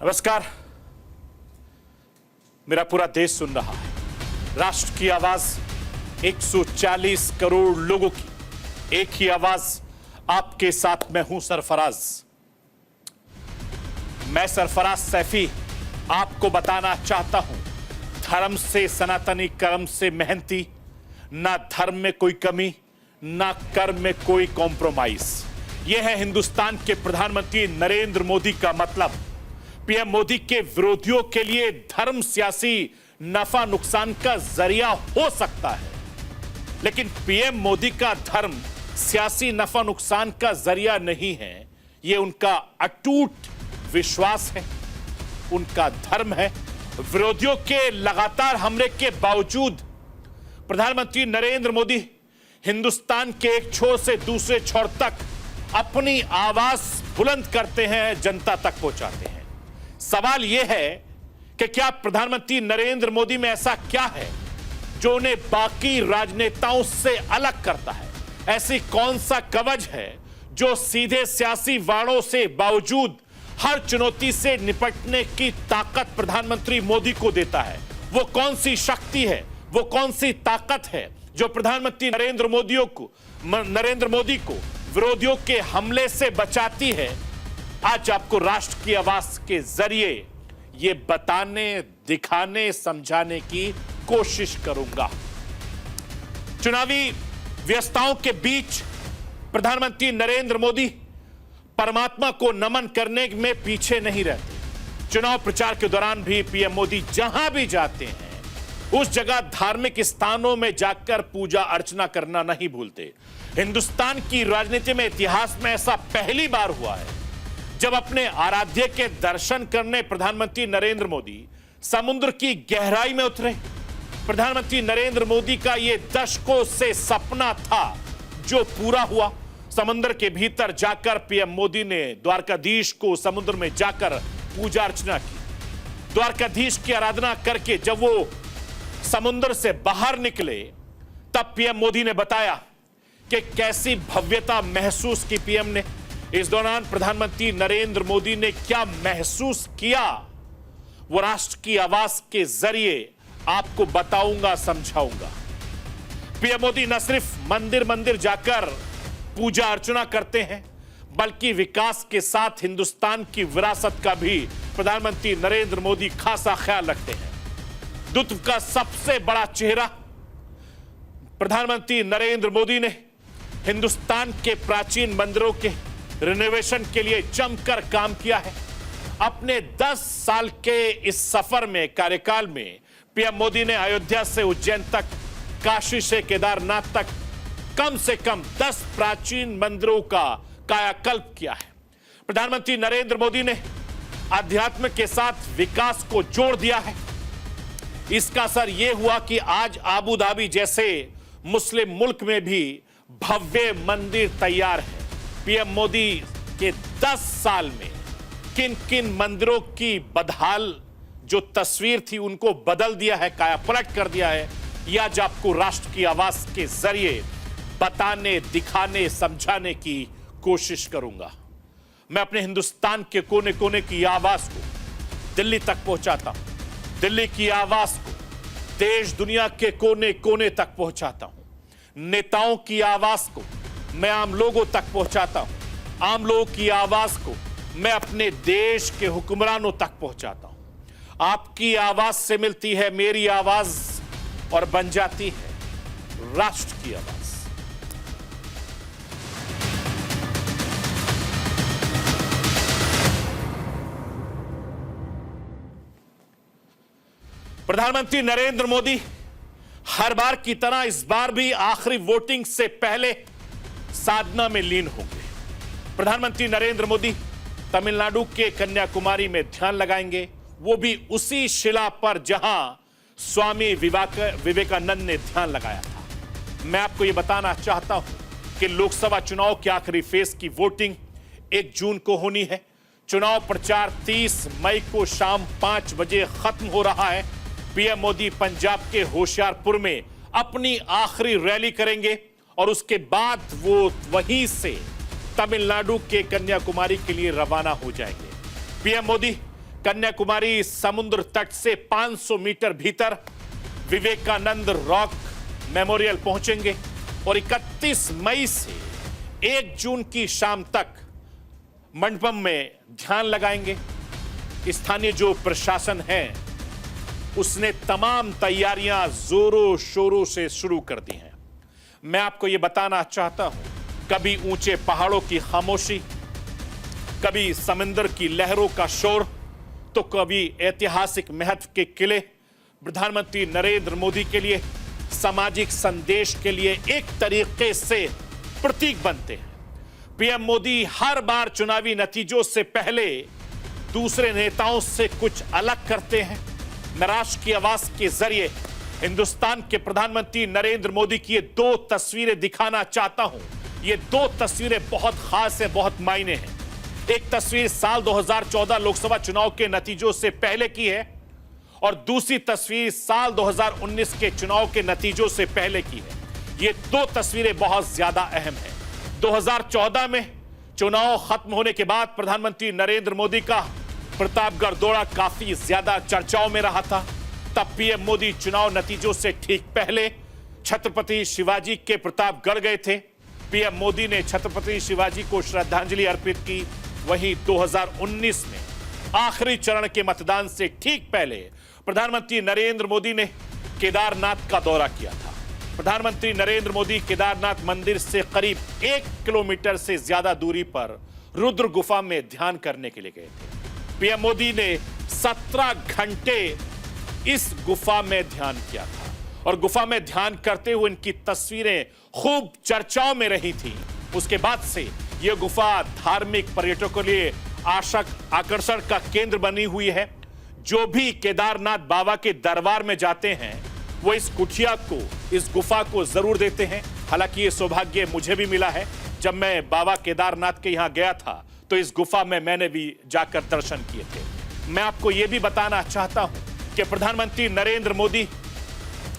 नमस्कार। मेरा पूरा देश सुन रहा है। राष्ट्र की आवाज 140 करोड़ लोगों की एक ही आवाज, आपके साथ मैं हूं सरफराज। मैं सरफराज सैफी आपको बताना चाहता हूं, धर्म से सनातनी, कर्म से मेहनती, ना धर्म में कोई कमी, ना कर्म में कोई कॉम्प्रोमाइज। यह है हिंदुस्तान के प्रधानमंत्री नरेंद्र मोदी का मतलब। पीएम मोदी के विरोधियों के लिए धर्म सियासी नफा नुकसान का जरिया हो सकता है, लेकिन पीएम मोदी का धर्म सियासी नफा नुकसान का जरिया नहीं है। यह उनका अटूट विश्वास है, उनका धर्म है। विरोधियों के लगातार हमले के बावजूद प्रधानमंत्री नरेंद्र मोदी हिंदुस्तान के एक छोर से दूसरे छोर तक अपनी आवाज बुलंद करते हैं, जनता तक पहुंचाते हैं। सवाल यह है कि क्या प्रधानमंत्री नरेंद्र मोदी में ऐसा क्या है जो उन्हें बाकी राजनेताओं से अलग करता है? ऐसी कौन सा कवच है जो सीधे सियासी वाणों से बावजूद हर चुनौती से निपटने की ताकत प्रधानमंत्री मोदी को देता है? वो कौन सी शक्ति है, वो कौन सी ताकत है जो प्रधानमंत्री नरेंद्र मोदी को विरोधियों के हमले से बचाती है? आज आपको राष्ट्र की आवाज के जरिए ये बताने, दिखाने, समझाने की कोशिश करूंगा। चुनावी व्यस्तताओं के बीच प्रधानमंत्री नरेंद्र मोदी परमात्मा को नमन करने में पीछे नहीं रहते। चुनाव प्रचार के दौरान भी पीएम मोदी जहां भी जाते हैं, उस जगह धार्मिक स्थानों में जाकर पूजा अर्चना करना नहीं भूलते। हिंदुस्तान की राजनीति में, इतिहास में ऐसा पहली बार हुआ है जब अपने आराध्य के दर्शन करने प्रधानमंत्री नरेंद्र मोदी समुद्र की गहराई में उतरे। प्रधानमंत्री नरेंद्र मोदी का यह दशकों से सपना था जो पूरा हुआ। समुद्र के भीतर जाकर पीएम मोदी ने द्वारकाधीश को समुद्र में जाकर पूजा अर्चना की। द्वारकाधीश की आराधना करके जब वो समुद्र से बाहर निकले, तब पीएम मोदी ने बताया कि कैसी भव्यता महसूस की पीएम ने। इस दौरान प्रधानमंत्री नरेंद्र मोदी ने क्या महसूस किया, वो राष्ट्र की आवाज के जरिए आपको बताऊंगा, समझाऊंगा। पीएम मोदी न सिर्फ मंदिर मंदिर जाकर पूजा अर्चना करते हैं, बल्कि विकास के साथ हिंदुस्तान की विरासत का भी प्रधानमंत्री नरेंद्र मोदी खासा ख्याल रखते हैं। दुत्व का सबसे बड़ा चेहरा प्रधानमंत्री नरेंद्र मोदी ने हिंदुस्तान के प्राचीन मंदिरों के रिनोवेशन के लिए जमकर काम किया है। अपने 10 साल के इस सफर में, कार्यकाल में, पीएम मोदी ने अयोध्या से उज्जैन तक, काशी से केदारनाथ तक कम से कम 10 प्राचीन मंदिरों का कायाकल्प किया है। प्रधानमंत्री नरेंद्र मोदी ने अध्यात्म के साथ विकास को जोड़ दिया है। इसका असर यह हुआ कि आज आबू धाबी जैसे मुस्लिम मुल्क में भी भव्य मंदिर तैयार है। पीएम मोदी के 10 साल में किन किन मंदिरों की बदहाल जो तस्वीर थी उनको बदल दिया है, कायापलट कर दिया है, यह आज आपको राष्ट्र की आवाज के जरिए बताने, दिखाने, समझाने की कोशिश करूंगा। मैं अपने हिंदुस्तान के कोने कोने की आवाज को दिल्ली तक पहुंचाता हूं। दिल्ली की आवाज को देश दुनिया के कोने कोने तक पहुंचाता हूं। नेताओं की आवाज को मैं आम लोगों तक पहुंचाता हूं। आम लोगों की आवाज को मैं अपने देश के हुक्मरानों तक पहुंचाता हूं। आपकी आवाज से मिलती है मेरी आवाज और बन जाती है राष्ट्र की आवाज। प्रधानमंत्री नरेंद्र मोदी हर बार की तरह इस बार भी आखिरी वोटिंग से पहले साधना में लीन होंगे। प्रधानमंत्री नरेंद्र मोदी तमिलनाडु के कन्याकुमारी में ध्यान लगाएंगे, वो भी उसी शिला पर जहां स्वामी विवेकानंद ने ध्यान लगाया था। मैं आपको यह बताना चाहता हूं कि लोकसभा चुनाव के आखिरी फेज की वोटिंग 1 जून को होनी है। चुनाव प्रचार 30 मई को शाम 5 बजे खत्म हो रहा है। पीएम मोदी पंजाब के होशियारपुर में अपनी आखिरी रैली करेंगे और उसके बाद वो वहीं से तमिलनाडु के कन्याकुमारी के लिए रवाना हो जाएंगे। पीएम मोदी कन्याकुमारी समुद्र तट से 500 मीटर भीतर विवेकानंद रॉक मेमोरियल पहुंचेंगे और 31 मई से 1 जून की शाम तक मंडपम में ध्यान लगाएंगे। स्थानीय जो प्रशासन है उसने तमाम तैयारियां जोरों शोरों से शुरू कर दी हैं। मैं आपको यह बताना चाहता हूं, कभी ऊंचे पहाड़ों की खामोशी, कभी समंदर की लहरों का शोर, तो कभी ऐतिहासिक महत्व के किले प्रधानमंत्री नरेंद्र मोदी के लिए सामाजिक संदेश के लिए एक तरीके से प्रतीक बनते हैं। पीएम मोदी हर बार चुनावी नतीजों से पहले दूसरे नेताओं से कुछ अलग करते हैं। मैं राष्ट्र की आवाज के जरिए हिंदुस्तान के प्रधानमंत्री नरेंद्र मोदी की ये 2 तस्वीरें दिखाना चाहता हूं। ये 2 तस्वीरें बहुत खास हैं, बहुत मायने हैं। एक तस्वीर साल 2014 लोकसभा चुनाव के नतीजों से पहले की है और दूसरी तस्वीर साल 2019 के चुनाव के नतीजों से पहले की है। ये 2 तस्वीरें बहुत ज्यादा अहम हैं। 2014 में चुनाव खत्म होने के बाद प्रधानमंत्री नरेंद्र मोदी का प्रतापगढ़ दौरा काफी ज्यादा चर्चाओं में रहा था। तब पीएम मोदी चुनाव नतीजों से ठीक पहले छत्रपति शिवाजी के प्रतापगढ़ गए थे। पीएम मोदी ने छत्रपति शिवाजी को श्रद्धांजलि अर्पित की। वहीं 2019 में आखिरी चरण के मतदान से ठीक पहले प्रधानमंत्री नरेंद्र मोदी ने केदारनाथ का दौरा किया था। प्रधानमंत्री नरेंद्र मोदी केदारनाथ मंदिर से करीब 1 किलोमीटर से ज्यादा दूरी पर रुद्र गुफा में ध्यान करने के लिए गए थे। पीएम मोदी ने 17 घंटे इस गुफा में ध्यान किया था और गुफा में ध्यान करते हुए इनकी तस्वीरें खूब चर्चाओं में रही थी। उसके बाद से यह गुफा धार्मिक पर्यटकों के लिए आकर्षण का केंद्र बनी हुई है। जो भी केदारनाथ बाबा के दरबार में जाते हैं वो इस कुटिया को, इस गुफा को जरूर देते हैं। हालांकि ये सौभाग्य मुझे भी मिला है। जब मैं बाबा केदारनाथ के यहां गया था तो इस गुफा में मैंने भी जाकर दर्शन किए थे। मैं आपको यह भी बताना चाहता हूं कि प्रधानमंत्री नरेंद्र मोदी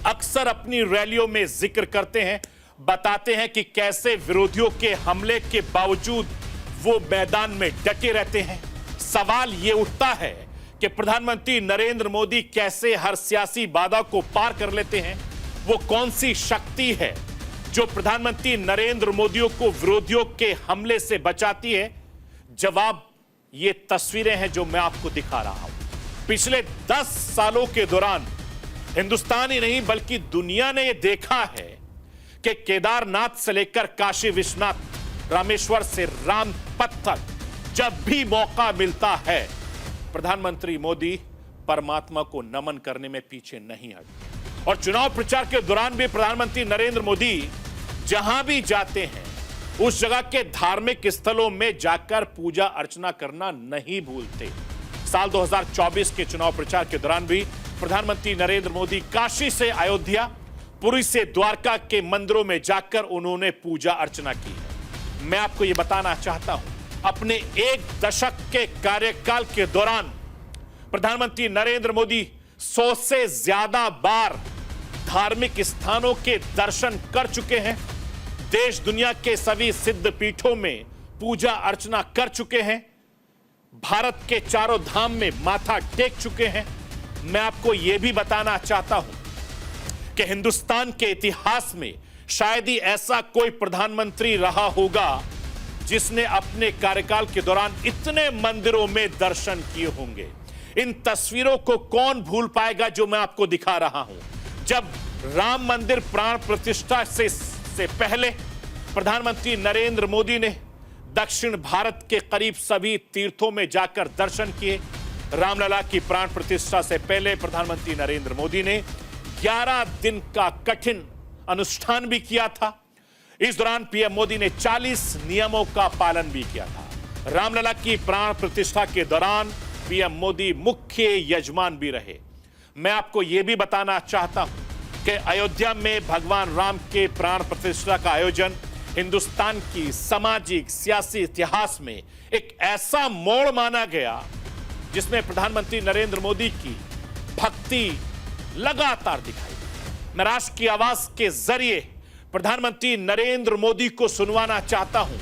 अक्सर अपनी रैलियों में जिक्र करते हैं, बताते हैं कि कैसे विरोधियों के हमले के बावजूद वो मैदान में डटे रहते हैं। सवाल ये उठता है कि प्रधानमंत्री नरेंद्र मोदी कैसे हर सियासी बाधा को पार कर लेते हैं। वो कौन सी शक्ति है जो प्रधानमंत्री नरेंद्र मोदी को विरोधियों के हमले से बचाती है? जवाब ये तस्वीरें हैं जो मैं आपको दिखा रहा हूं। पिछले 10 सालों के दौरान हिंदुस्तान ही नहीं बल्कि दुनिया ने यह देखा है कि केदारनाथ से लेकर काशी विश्वनाथ, रामेश्वर से राम पथ तक जब भी मौका मिलता है प्रधानमंत्री मोदी परमात्मा को नमन करने में पीछे नहीं हटते। और चुनाव प्रचार के दौरान भी प्रधानमंत्री नरेंद्र मोदी जहां भी जाते हैं उस जगह के धार्मिक स्थलों में जाकर पूजा अर्चना करना नहीं भूलते। साल 2024 के चुनाव प्रचार के दौरान भी प्रधानमंत्री नरेंद्र मोदी काशी से अयोध्या, पुरी से द्वारका के मंदिरों में जाकर उन्होंने पूजा अर्चना की है। मैं आपको यह बताना चाहता हूं, अपने 1 दशक के कार्यकाल के दौरान प्रधानमंत्री नरेंद्र मोदी 100 से ज्यादा बार धार्मिक स्थानों के दर्शन कर चुके हैं। देश दुनिया के सभी सिद्ध पीठों में पूजा अर्चना कर चुके हैं। भारत के चारों धाम में माथा टेक चुके हैं। मैं आपको यह भी बताना चाहता हूं कि हिंदुस्तान के इतिहास में शायद ही ऐसा कोई प्रधानमंत्री रहा होगा जिसने अपने कार्यकाल के दौरान इतने मंदिरों में दर्शन किए होंगे। इन तस्वीरों को कौन भूल पाएगा जो मैं आपको दिखा रहा हूं। जब राम मंदिर प्राण प्रतिष्ठा से पहले प्रधानमंत्री नरेंद्र मोदी ने दक्षिण भारत के करीब सभी तीर्थों में जाकर दर्शन किए। रामलला की प्राण प्रतिष्ठा से पहले प्रधानमंत्री नरेंद्र मोदी ने 11 दिन का कठिन अनुष्ठान भी किया था। इस दौरान पीएम मोदी ने 40 नियमों का पालन भी किया था। रामलला की प्राण प्रतिष्ठा के दौरान पीएम मोदी मुख्य यजमान भी रहे। मैं आपको यह भी बताना चाहता हूं कि अयोध्या में भगवान राम के प्राण प्रतिष्ठा का आयोजन हिंदुस्तान की सामाजिक सियासी इतिहास में एक ऐसा मोड़ माना गया जिसमें प्रधानमंत्री नरेंद्र मोदी की भक्ति लगातार दिखाई दी। मैं राष्ट्र की आवाज के जरिए प्रधानमंत्री नरेंद्र मोदी को सुनवाना चाहता हूं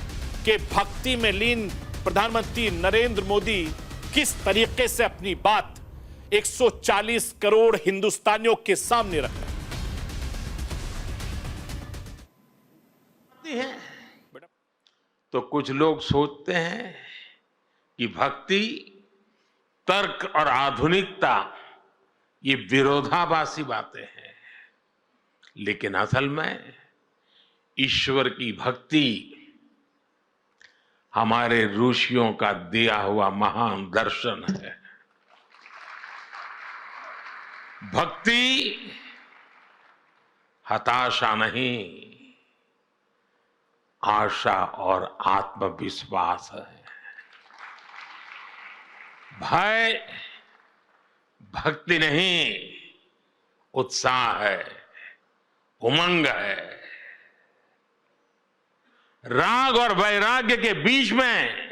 कि भक्ति में लीन प्रधानमंत्री नरेंद्र मोदी किस तरीके से अपनी बात 140 करोड़ हिंदुस्तानियों के सामने रख रहे हैं। तो कुछ लोग सोचते हैं कि भक्ति, तर्क और आधुनिकता ये विरोधाभासी बातें हैं, लेकिन असल में ईश्वर की भक्ति हमारे ऋषियों का दिया हुआ महान दर्शन है। भक्ति हताशा नहीं, आशा और आत्मविश्वास है। भय भक्ति नहीं, उत्साह है, उमंग है। राग और वैराग्य के बीच में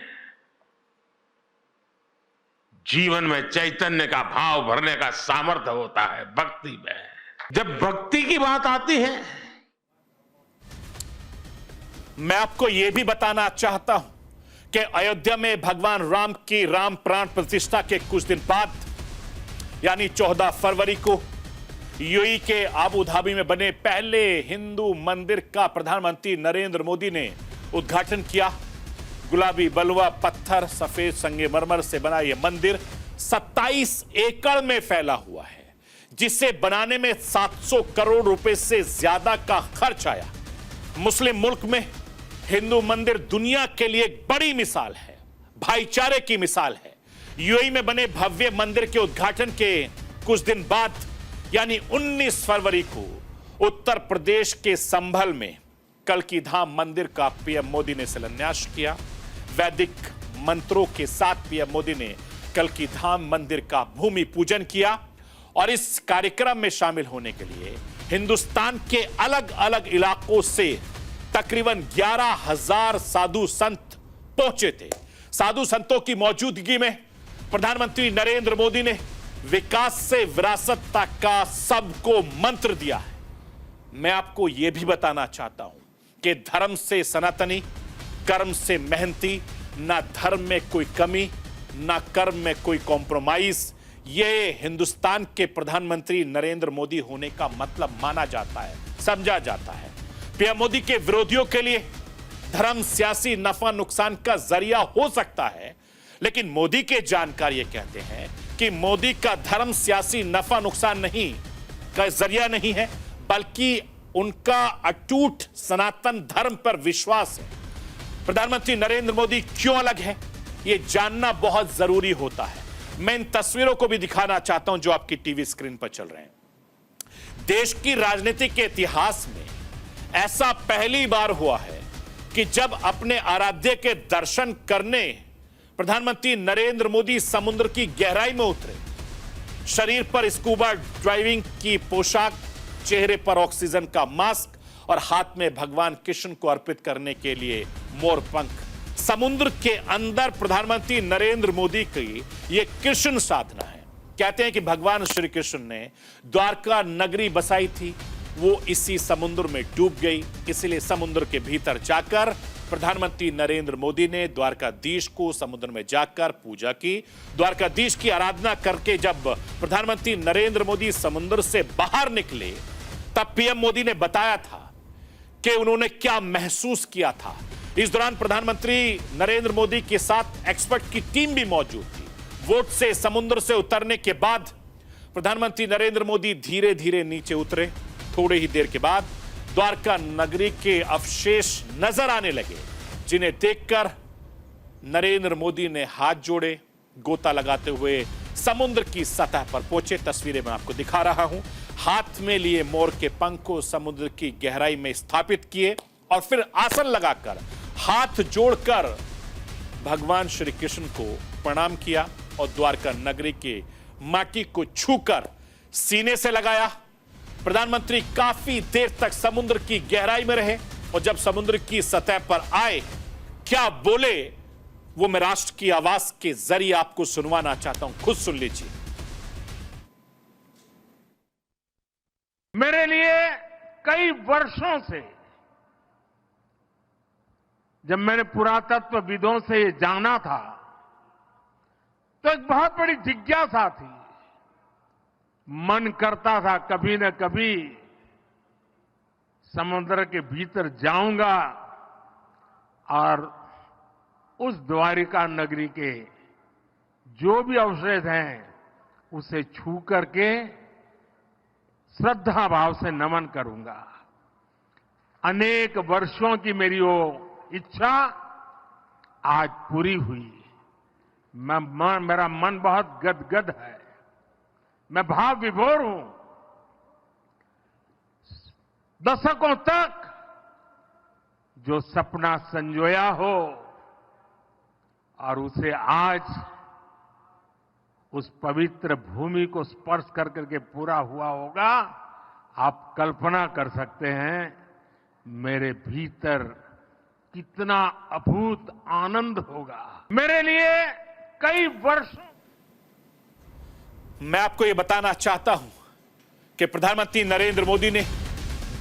जीवन में चैतन्य का भाव भरने का सामर्थ्य होता है भक्ति में। जब भक्ति की बात आती है, मैं आपको यह भी बताना चाहता हूं कि अयोध्या में भगवान राम की राम प्राण प्रतिष्ठा के कुछ दिन बाद यानी 14 फरवरी को यूएई के आबू धाबी में बने पहले हिंदू मंदिर का प्रधानमंत्री नरेंद्र मोदी ने उद्घाटन किया। गुलाबी बलुआ पत्थर, सफेद संगमरमर से बना यह मंदिर 27 एकड़ में फैला हुआ है, जिसे बनाने में 700 करोड़ रुपए से ज्यादा का खर्च आया। मुस्लिम मुल्क में हिंदू मंदिर दुनिया के लिए एक बड़ी मिसाल है, भाईचारे की मिसाल है। यूएई में बने भव्य मंदिर के उद्घाटन के कुछ दिन बाद यानी 19 फरवरी को उत्तर प्रदेश के संभल में कल्कि धाम मंदिर का पीएम मोदी ने शिलान्यास किया। वैदिक मंत्रों के साथ पीएम मोदी ने कल्कि धाम मंदिर का भूमि पूजन किया और इस कार्यक्रम में शामिल होने के लिए हिंदुस्तान के अलग अलग इलाकों से तकरीबन 11,000 साधु संत पहुंचे थे। साधु संतों की मौजूदगी में प्रधानमंत्री नरेंद्र मोदी ने विकास से विरासत तक का सबको मंत्र दिया है। मैं आपको यह भी बताना चाहता हूं कि धर्म से सनातनी, कर्म से मेहनती, ना धर्म में कोई कमी, ना कर्म में कोई कॉम्प्रोमाइज, यह हिंदुस्तान के प्रधानमंत्री नरेंद्र मोदी होने का मतलब माना जाता है, समझा जाता है। पीएम मोदी के विरोधियों के लिए धर्म सियासी नफा नुकसान का जरिया हो सकता है, लेकिन मोदी के जानकार यह कहते हैं कि मोदी का धर्म सियासी नफा नुकसान नहीं का जरिया नहीं है, बल्कि उनका अटूट सनातन धर्म पर विश्वास है। प्रधानमंत्री नरेंद्र मोदी क्यों अलग है, यह जानना बहुत जरूरी होता है। मैं इन तस्वीरों को भी दिखाना चाहता हूं जो आपकी टीवी स्क्रीन पर चल रहे हैं। देश की राजनीति के इतिहास में ऐसा पहली बार हुआ है कि जब अपने आराध्य के दर्शन करने प्रधानमंत्री नरेंद्र मोदी समुद्र की गहराई में उतरे। शरीर पर स्कूबा ड्राइविंग की पोशाक, चेहरे पर ऑक्सीजन का मास्क और हाथ में भगवान कृष्ण को अर्पित करने के लिए मोर पंख। समुद्र के अंदर प्रधानमंत्री नरेंद्र मोदी की यह कृष्ण साधना है। कहते हैं कि भगवान श्री कृष्ण ने द्वारका नगरी बसाई थी, वो इसी समुद्र में डूब गई। इसलिए समुद्र के भीतर जाकर प्रधानमंत्री नरेंद्र मोदी ने द्वारकाधीश को समुद्र में जाकर पूजा की। द्वारकाधीश की आराधना करके जब प्रधानमंत्री नरेंद्र मोदी समुद्र से बाहर निकले, तब पीएम मोदी ने बताया था कि उन्होंने क्या महसूस किया था। इस दौरान प्रधानमंत्री नरेंद्र मोदी के साथ एक्सपर्ट की टीम भी मौजूद थी। वोट से समुद्र से उतरने के बाद प्रधानमंत्री नरेंद्र मोदी धीरे धीरे नीचे उतरे। थोड़ी ही देर के बाद द्वारका नगरी के अवशेष नजर आने लगे, जिन्हें देखकर नरेंद्र मोदी ने हाथ जोड़े, गोता लगाते हुए समुद्र की सतह पर पहुंचे। तस्वीरें मैं आपको दिखा रहा हूं। हाथ में लिए मोर के पंख को समुद्र की गहराई में स्थापित किए और फिर आसन लगाकर हाथ जोड़कर भगवान श्री कृष्ण को प्रणाम किया और द्वारका नगरी के माटी को छूकर सीने से लगाया। प्रधानमंत्री काफी देर तक समुद्र की गहराई में रहे और जब समुद्र की सतह पर आए, क्या बोले वो मैं राष्ट्र की आवाज के जरिए आपको सुनवाना चाहता हूं, खुद सुन लीजिए। मेरे लिए कई वर्षों से जब मैंने पुरातत्वविदों से ये जाना था तो एक बहुत बड़ी जिज्ञासा थी। मन करता था कभी न कभी समुद्र के भीतर जाऊंगा और उस द्वारिका नगरी के जो भी अवशेष हैं उसे छू करके श्रद्धा भाव से नमन करूंगा। अनेक वर्षों की मेरी वो इच्छा आज पूरी हुई। मेरा मन बहुत गदगद है, मैं भाव विभोर हूं। दशकों तक जो सपना संजोया हो और उसे आज उस पवित्र भूमि को स्पर्श कर करके पूरा हुआ होगा, आप कल्पना कर सकते हैं मेरे भीतर कितना अभूत आनंद होगा। मेरे लिए कई वर्षों। मैं आपको यह बताना चाहता हूं कि प्रधानमंत्री नरेंद्र मोदी ने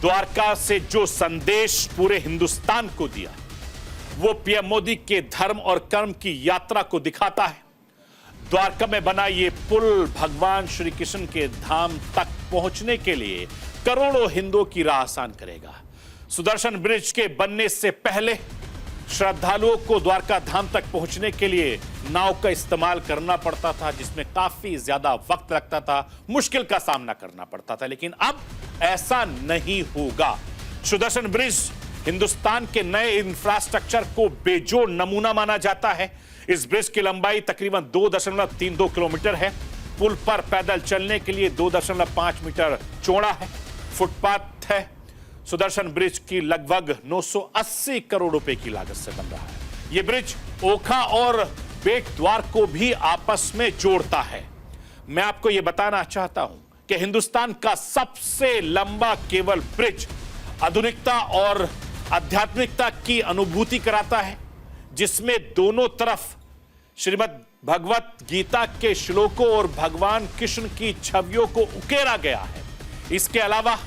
द्वारका से जो संदेश पूरे हिंदुस्तान को दिया, वो पीएम मोदी के धर्म और कर्म की यात्रा को दिखाता है। द्वारका में बना ये पुल भगवान श्री कृष्ण के धाम तक पहुंचने के लिए करोड़ों हिंदुओं की राह आसान करेगा। सुदर्शन ब्रिज के बनने से पहले श्रद्धालुओं को द्वारका धाम तक पहुंचने के लिए नाव का इस्तेमाल करना पड़ता था, जिसमें काफी ज्यादा वक्त लगता था, मुश्किल का सामना करना पड़ता था। लेकिन अब ऐसा नहीं होगा। सुदर्शन ब्रिज हिंदुस्तान के नए इंफ्रास्ट्रक्चर को बेजोड़ नमूना माना जाता है। इस ब्रिज की लंबाई तकरीबन 2.32 किलोमीटर है। पुल पर पैदल चलने के लिए 2.5 मीटर चौड़ा है। फुटपाथ है। सुदर्शन ब्रिज की लगभग 980 करोड़ रुपए की लागत से बन रहा है। यह ब्रिज ओखा और बेट द्वार को भी आपस में जोड़ता है। मैं आपको यह बताना चाहता हूं कि हिंदुस्तान का सबसे लंबा केबल ब्रिज आधुनिकता और आध्यात्मिकता की अनुभूति कराता है, जिसमें दोनों तरफ श्रीमद् भगवत गीता के श्लोकों और भगवान कृष्ण की छवियों को उकेरा गया है। इसके अलावा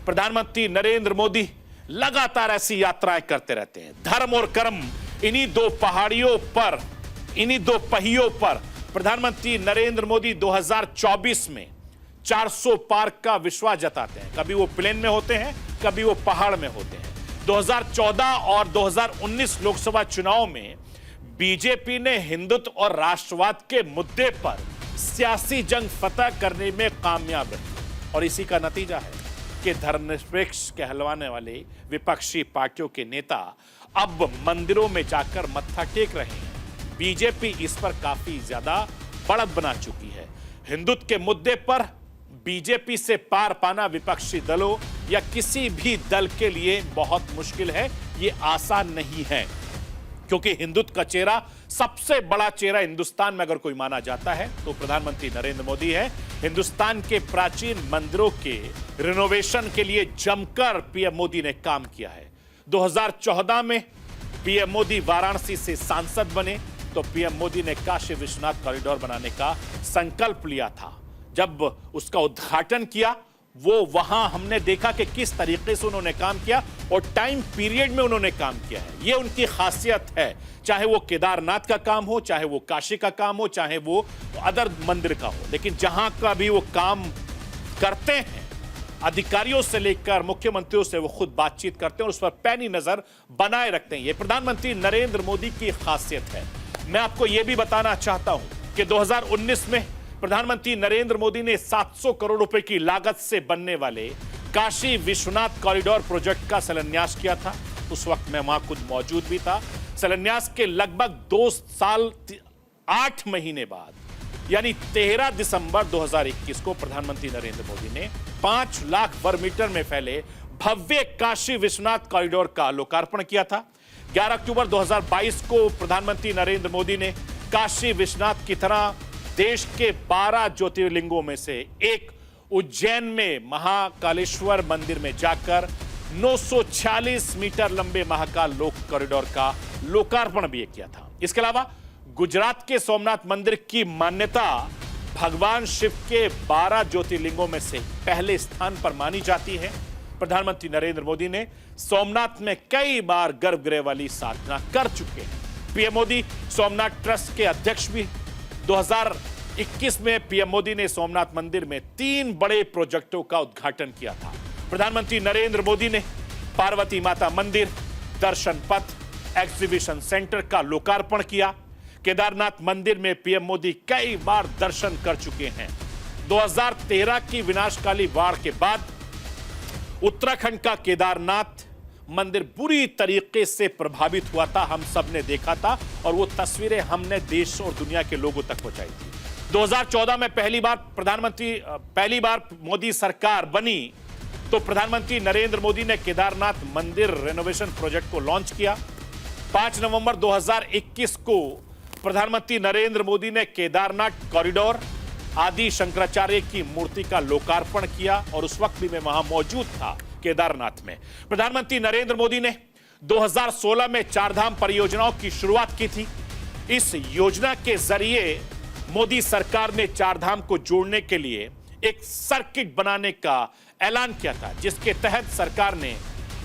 प्रधानमंत्री नरेंद्र मोदी लगातार ऐसी यात्राएं करते रहते हैं। धर्म और कर्म, इन्हीं दो पहाड़ियों पर, इन्हीं दो पहियों पर प्रधानमंत्री नरेंद्र मोदी 2024 में 400 पार का विश्वास जताते हैं। कभी वो प्लेन में होते हैं, कभी वो पहाड़ में होते हैं। 2014 और 2019 लोकसभा चुनाव में बीजेपी ने हिंदुत्व और राष्ट्रवाद के मुद्दे पर सियासी जंग फतह करने में कामयाब रही, और इसी का नतीजा है कि धर्मनिरपेक्ष कहलवाने वाले विपक्षी पार्टियों के नेता अब मंदिरों में जाकर मत्था टेक रहे हैं। बीजेपी इस पर काफी ज्यादा बढ़त बना चुकी है। हिंदुत्व के मुद्दे पर बीजेपी से पार पाना विपक्षी दलों या किसी भी दल के लिए बहुत मुश्किल है। ये आसान नहीं है, क्योंकि हिंदुत्व का चेहरा, सबसे बड़ा चेहरा हिंदुस्तान में अगर कोई माना जाता है तो प्रधानमंत्री नरेंद्र मोदी है। हिंदुस्तान के प्राचीन मंदिरों के रिनोवेशन के लिए जमकर पीएम मोदी ने काम किया है। 2014 में पीएम मोदी वाराणसी से सांसद बने तो पीएम मोदी ने काशी विश्वनाथ कॉरिडोर बनाने का संकल्प लिया था। जब उसका उद्घाटन किया, वो वहां हमने देखा कि किस तरीके से उन्होंने काम किया और टाइम पीरियड में उन्होंने काम किया है। ये उनकी खासियत है। चाहे वो केदारनाथ का काम हो, चाहे वो काशी का काम हो, चाहे वो अदर मंदिर का हो, लेकिन जहां का भी वो काम करते हैं, अधिकारियों से लेकर मुख्यमंत्रियों से वो खुद बातचीत करते हैं और उस पर पैनी नजर बनाए रखते हैं। ये प्रधानमंत्री नरेंद्र मोदी की खासियत है। मैं आपको यह भी बताना चाहता हूं कि 2019 में प्रधानमंत्री नरेंद्र मोदी ने 700 करोड़ रुपए की लागत से बनने वाले काशी विश्वनाथ कॉरिडोर प्रोजेक्ट का शिलान्यास किया था। उस वक्त मैं वहां खुद मौजूद भी था। शिलान्यास के लगभग 2 साल 8 महीने बाद, यानी 13 दिसंबर 2021 को प्रधानमंत्री नरेंद्र मोदी ने 5 लाख वर्ग मीटर में फैले भव्य काशी विश्वनाथ कॉरिडोर का लोकार्पण किया था। 11 अक्टूबर 2022 को प्रधानमंत्री नरेंद्र मोदी ने काशी विश्वनाथ की तरह देश के 12 ज्योतिर्लिंगों में से एक उज्जैन में महाकालेश्वर मंदिर में जाकर 946 मीटर लंबे महाकाल लोक कॉरिडोर का लोकार्पण भी किया था। इसके अलावा गुजरात के सोमनाथ मंदिर की मान्यता भगवान शिव के 12 ज्योतिर्लिंगों में से पहले स्थान पर मानी जाती है। प्रधानमंत्री नरेंद्र मोदी ने सोमनाथ में कई बार गर्भगृह वाली साधना कर चुके हैं। पीएम मोदी सोमनाथ ट्रस्ट के अध्यक्ष भी 2021 में पीएम मोदी ने सोमनाथ मंदिर में 3 बड़े प्रोजेक्टों का उद्घाटन किया था। प्रधानमंत्री नरेंद्र मोदी ने पार्वती माता मंदिर, दर्शन पथ, एग्जीबिशन सेंटर का लोकार्पण किया। केदारनाथ मंदिर में पीएम मोदी कई बार दर्शन कर चुके हैं। 2013 की विनाशकाली बाढ़ के बाद उत्तराखंड का केदारनाथ मंदिर बुरी तरीके से प्रभावित हुआ था, हम सब ने देखा था और वो तस्वीरें हमने देश और दुनिया के लोगों तक पहुंचाई थी। 2014 में पहली बार मोदी सरकार बनी तो प्रधानमंत्री नरेंद्र मोदी ने केदारनाथ मंदिर रेनोवेशन प्रोजेक्ट को लॉन्च किया। 5 नवंबर 2021 को प्रधानमंत्री नरेंद्र मोदी ने केदारनाथ कॉरिडोर, आदि शंकराचार्य की मूर्ति का लोकार्पण किया और उस वक्त भी मैं वहां मौजूद था केदारनाथ में। प्रधानमंत्री नरेंद्र मोदी ने 2016 में चारधाम परियोजनाओं की शुरुआत की थी। इस योजना के जरिए मोदी सरकार ने चारधाम को जोड़ने के लिए एक सर्किट बनाने का ऐलान किया था, जिसके तहत सरकार ने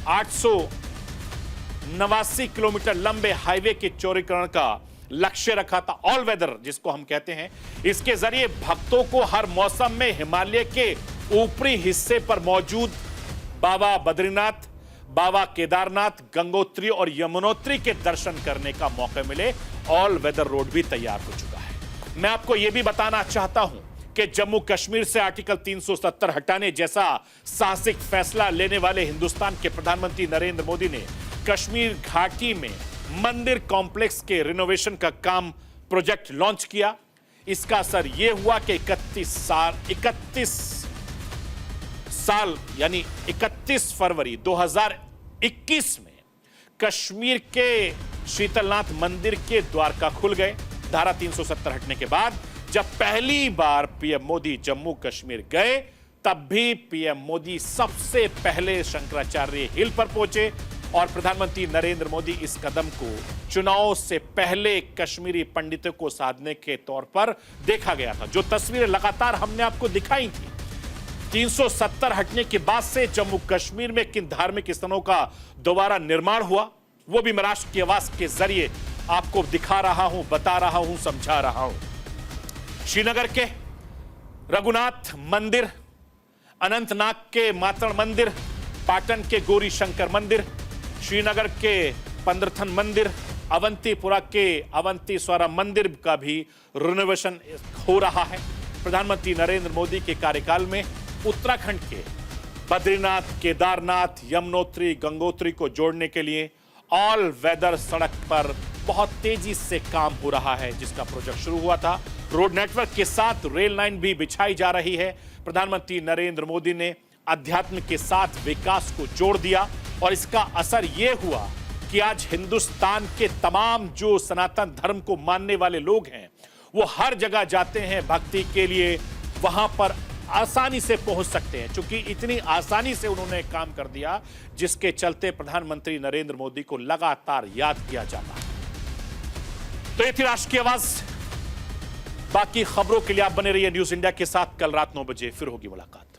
889 किलोमीटर लंबे हाईवे के चौड़ीकरण का लक्ष्य रखा था, ऑल वेदर जिसको हम कहते हैं। इसके जरिए भक्तों को हर मौसम में हिमालय के ऊपरी हिस्से पर मौजूद बाबा बद्रीनाथ, बाबा केदारनाथ, गंगोत्री और यमुनोत्री के दर्शन करने का मौका मिले। ऑल वेदर रोड भी तैयार हो चुका है। मैं आपको यह भी बताना चाहता हूं कि जम्मू कश्मीर से आर्टिकल 370 हटाने जैसा साहसिक फैसला लेने वाले हिंदुस्तान के प्रधानमंत्री नरेंद्र मोदी ने कश्मीर घाटी में मंदिर कॉम्प्लेक्स के रिनोवेशन का काम प्रोजेक्ट लॉन्च किया। इसका असर यह हुआ कि 31 फरवरी 2021 में कश्मीर के शीतलनाथ मंदिर के द्वार का खुल गए। धारा 370 हटने के बाद जब पहली बार पीएम मोदी जम्मू कश्मीर गए, तब भी पीएम मोदी सबसे पहले शंकराचार्य हिल पर पहुंचे और प्रधानमंत्री नरेंद्र मोदी इस कदम को चुनाव से पहले कश्मीरी पंडितों को साधने के तौर पर देखा गया था। जो तस्वीरें लगातार हमने आपको दिखाई थी, 370 हटने के बाद से जम्मू कश्मीर में किन धार्मिक स्थलों का दोबारा निर्माण हुआ, वो भी मैं राष्ट्र की आवाज के जरिए आपको दिखा रहा हूं, बता रहा हूं, समझा रहा हूं। श्रीनगर के रघुनाथ मंदिर, अनंतनाग के मातड़ मंदिर, पाटन के गौरी शंकर मंदिर, श्रीनगर के पंद्रथन मंदिर, अवंतीपुरा के अवंतीस्वरा मंदिर का भी रिनोवेशन हो रहा है। प्रधानमंत्री नरेंद्र मोदी के कार्यकाल में उत्तराखंड के बद्रीनाथ, केदारनाथ, यमुनोत्री, गंगोत्री को जोड़ने के लिए ऑल वेदर सड़क पर बहुत तेजी से काम हो रहा है, जिसका प्रोजेक्ट शुरू हुआ था। रोड नेटवर्क के साथ रेल लाइन भी बिछाई जा रही है। प्रधानमंत्री नरेंद्र मोदी ने अध्यात्म के साथ विकास को जोड़ दिया और इसका असर यह हुआ कि आज हिंदुस्तान के तमाम जो सनातन धर्म को मानने वाले लोग हैं, वो हर जगह जाते हैं भक्ति के लिए, वहां पर आसानी से पहुंच सकते हैं, क्योंकि इतनी आसानी से उन्होंने काम कर दिया, जिसके चलते प्रधानमंत्री नरेंद्र मोदी को लगातार याद किया जाता है। तो ये थी राष्ट्र की आवाज। बाकी खबरों के लिए आप बने रहिए न्यूज इंडिया के साथ। कल रात 9 बजे फिर होगी मुलाकात।